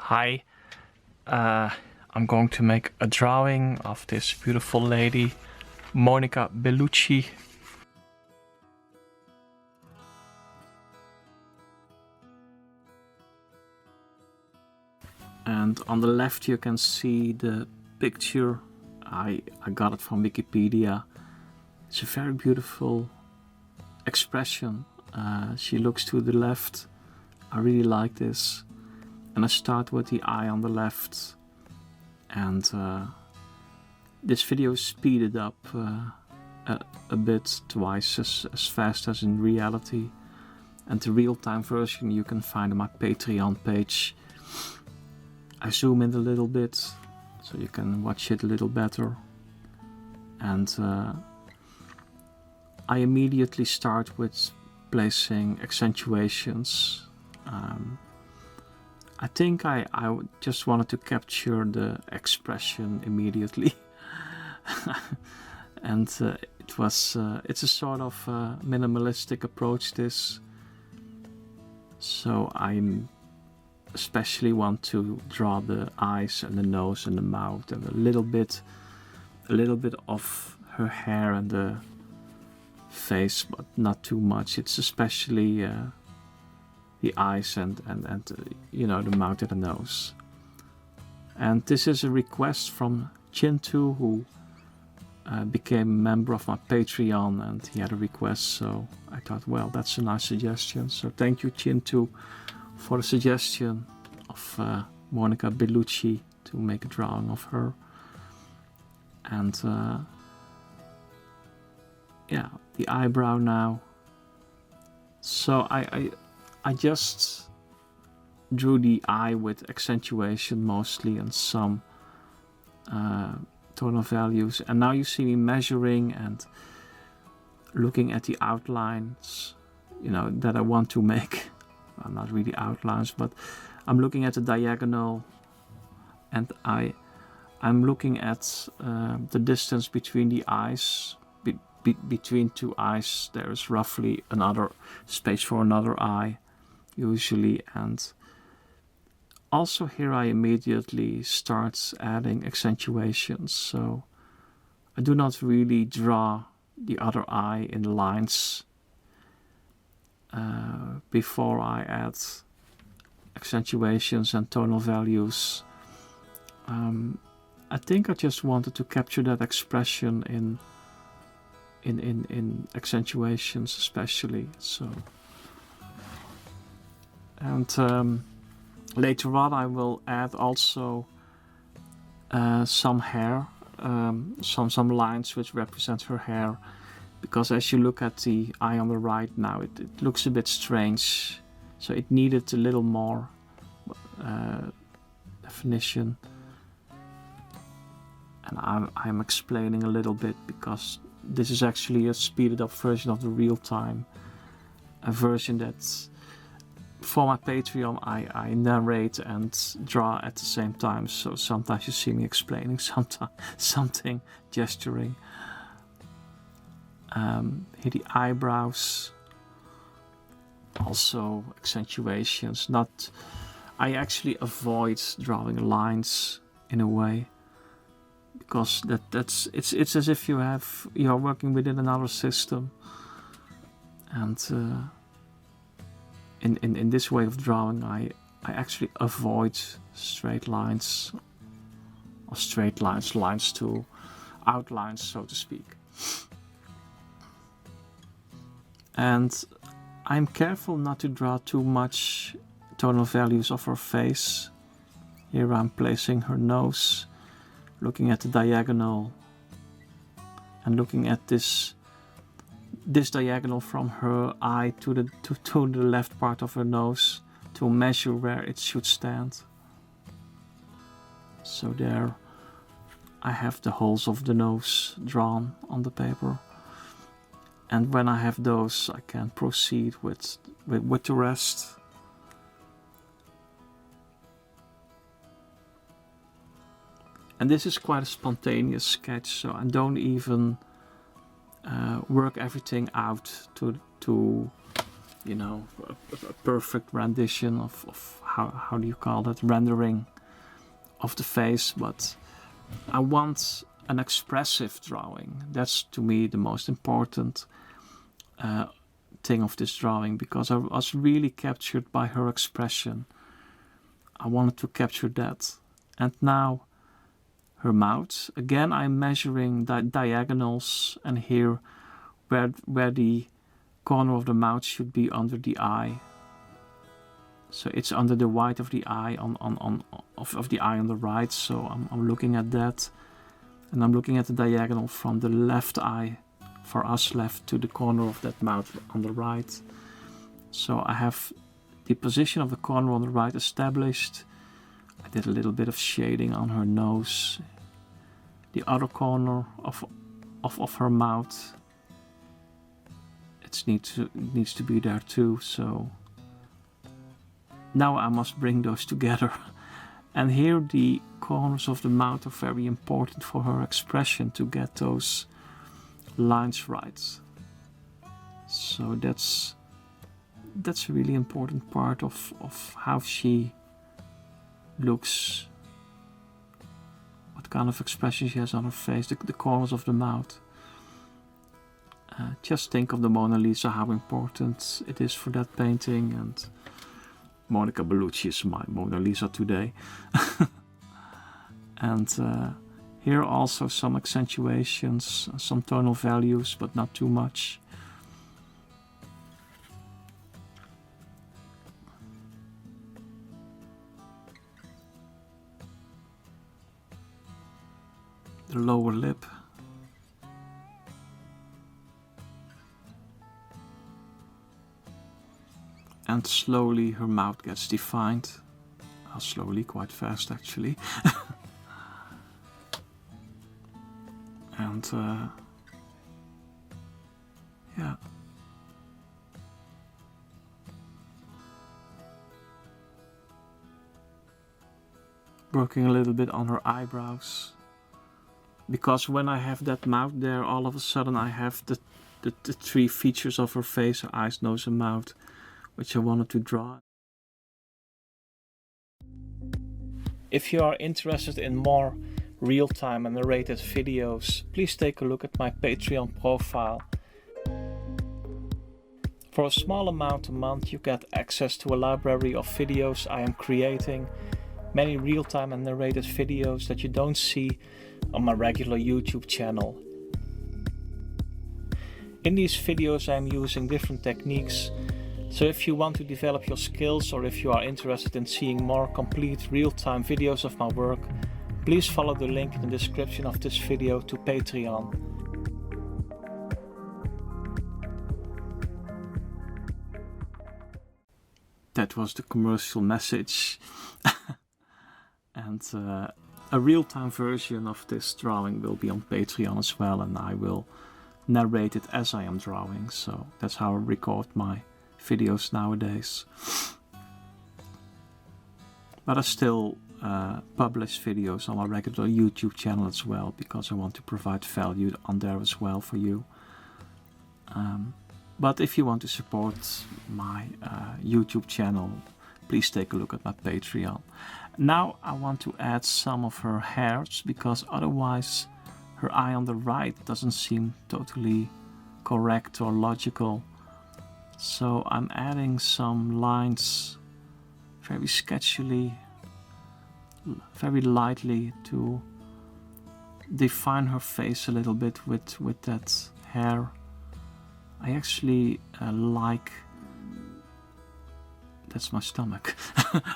Hi, I'm going to make a drawing of this beautiful lady, Monica Bellucci. And on the left you can see the picture. I got it from Wikipedia. It's a very beautiful expression. She looks to the left. I really like this. And I start with the eye on the left. And this video is speeded up a bit, twice as fast as in reality. And the real-time version you can find on my Patreon page. I zoom in a little bit so you can watch it a little better. And I immediately start with placing accentuations. I think I just wanted to capture the expression immediately. And it's a sort of minimalistic approach, this. So I especially want to draw the eyes and the nose and the mouth and a little bit of her hair and the face, but not too much. It's especially the eyes and you know, the mouth and the nose. And this is a request from Chintu, who became a member of my Patreon, and he had a request, so I thought, well, that's a nice suggestion. So thank you, Chintu, for the suggestion of Monica Bellucci to make a drawing of her. And yeah, the eyebrow now. So I just drew the eye with accentuation mostly and some tonal values. And now you see me measuring and looking at the outlines, you know, that I want to make. Well, not really outlines, but I'm looking at the diagonal, and I'm looking at the distance between the eyes. Between two eyes there is roughly another space for another eye usually. And also here I immediately start adding accentuations, so I do not really draw the other eye in lines before I add accentuations and tonal values. I think I just wanted to capture that expression in accentuations especially. So, and later on I will add also some hair, some lines which represent her hair, because as you look at the eye on the right now, it looks a bit strange, so it needed a little more definition. And I'm explaining a little bit, because this is actually a speeded up version of the real-time, a version that's for my Patreon. I narrate and draw at the same time, so sometimes you see me explaining something, gesturing. Here the eyebrows, also accentuations. I actually avoid drawing lines in a way, because it's as if you're working within another system. And in this way of drawing, I actually avoid straight lines, or straight lines to outlines, so to speak. And I'm careful not to draw too much tonal values of her face. Here I'm placing her nose, looking at the diagonal, and looking at this diagonal from her eye to the left part of her nose to measure where it should stand. So there I have the holes of the nose drawn on the paper. And when I have those, I can proceed with the rest. And this is quite a spontaneous sketch, so I don't even work everything out to you know, a perfect rendition of how do you call that, rendering of the face, but I want an expressive drawing. That's to me the most important thing of this drawing, because I was really captured by her expression. I wanted to capture that. And now her mouth, again I'm measuring the diagonals, and here where the corner of the mouth should be under the eye. So it's under the white of the eye of the eye on the right. So I'm looking at that, and I'm looking at the diagonal from the left eye, for us left, to the corner of that mouth on the right. So I have the position of the corner on the right established. I did a little bit of shading on her nose. The other corner of her mouth, it needs to be there too. So now I must bring those together. And here the corners of the mouth are very important for her expression, to get those lines right. So that's a really important part of how she looks, what kind of expression she has on her face, the corners of the mouth. Just think of the Mona Lisa, how important it is for that painting, and Monica Bellucci is my Mona Lisa today. And here also some accentuations, some tonal values, but not too much. The lower lip. And slowly her mouth gets defined. Well, slowly, quite fast actually. And yeah. Working a little bit on her eyebrows. Because when I have that mouth there, all of a sudden I have the three features of her face, her eyes, nose and mouth, which I wanted to draw. If you are interested in more real-time and narrated videos, please take a look at my Patreon profile. For a small amount a month you get access to a library of videos I am creating, many real-time and narrated videos that you don't see on my regular YouTube channel. In these videos I am using different techniques, so if you want to develop your skills, or if you are interested in seeing more complete real-time videos of my work, please follow the link in the description of this video to Patreon. That was the commercial message. And a real-time version of this drawing will be on Patreon as well, and I will narrate it as I am drawing. So that's how I record my videos nowadays. But I still publish videos on my regular YouTube channel as well, because I want to provide value on there as well for you. But if you want to support my YouTube channel, please take a look at my Patreon. Now I want to add some of her hairs, because otherwise her eye on the right doesn't seem totally correct or logical. So I'm adding some lines very sketchily, very lightly, to define her face a little bit with that hair. I actually like, that's my stomach.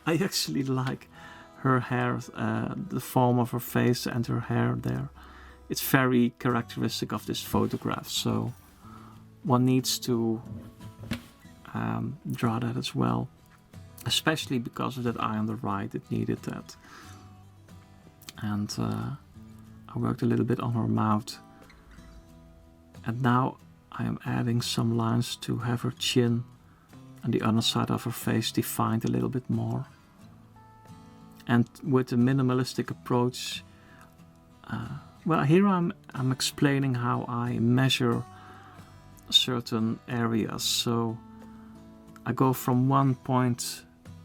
I actually like her hair, the form of her face and her hair there. It's very characteristic of this photograph, so one needs to draw that as well. Especially because of that eye on the right, it needed that. And I worked a little bit on her mouth. And now I am adding some lines to have her chin and the underside of her face defined a little bit more. And with the minimalistic approach, well, here I'm explaining how I measure certain areas. So I go from one point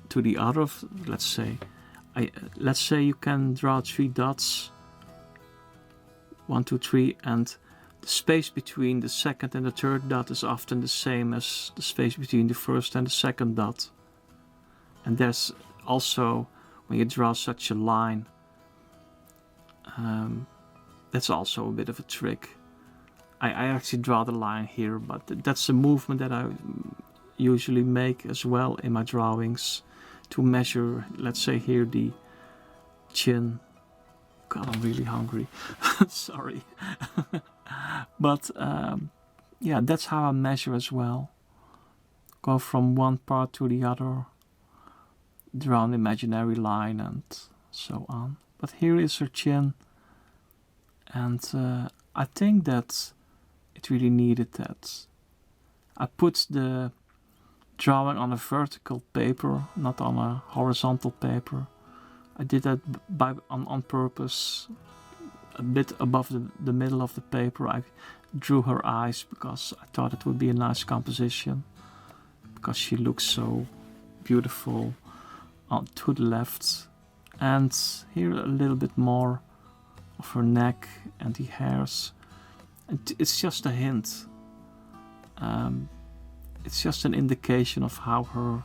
to the other. Let's say you can draw 3 dots, 1, 2, 3, and the space between the second and the third dot is often the same as the space between the first and the second dot. And there's also, when you draw such a line, that's also a bit of a trick. I actually draw the line here, but that's a movement that I usually make as well in my drawings to measure, let's say here, the chin. God, I'm really hungry. Sorry. But yeah, that's how I measure as well. Go from one part to the other, draw an imaginary line and so on. But here is her chin, and I think that it really needed that. I put the drawing on a vertical paper, not on a horizontal paper. I did that on purpose. A bit above the middle of the paper I drew her eyes, because I thought it would be a nice composition, because she looks so beautiful to the left. And here a little bit more of her neck and the hairs. It's just a hint. It's just an indication of how her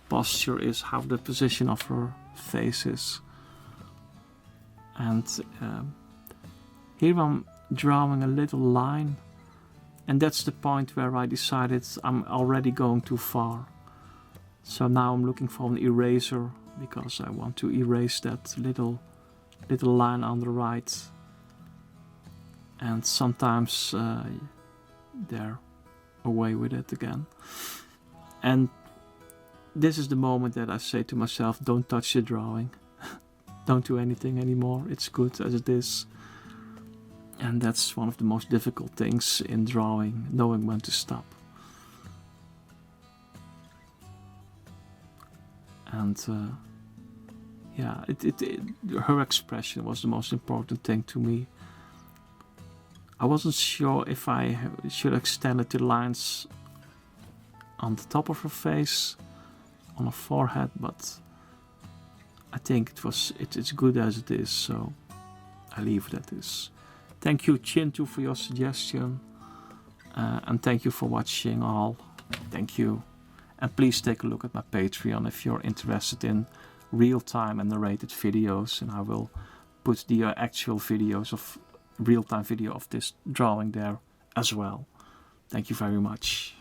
posture is, how the position of her face is. And here I'm drawing a little line, and that's the point where I decided I'm already going too far. So now I'm looking for an eraser, because I want to erase that little line on the right. And sometimes they're away with it again. And this is the moment that I say to myself, don't touch the drawing. Don't do anything anymore. It's good as it is. And that's one of the most difficult things in drawing, knowing when to stop. And yeah, her expression was the most important thing to me. I wasn't sure if I should extend it to lines on the top of her face, on her forehead, but I think it's good as it is, so I leave it at this. Thank you, Chintu, for your suggestion, and thank you for watching all. Thank you. And please take a look at my Patreon if you're interested in real-time and narrated videos, and I will put the actual videos of real-time video of this drawing there as well. Thank you very much.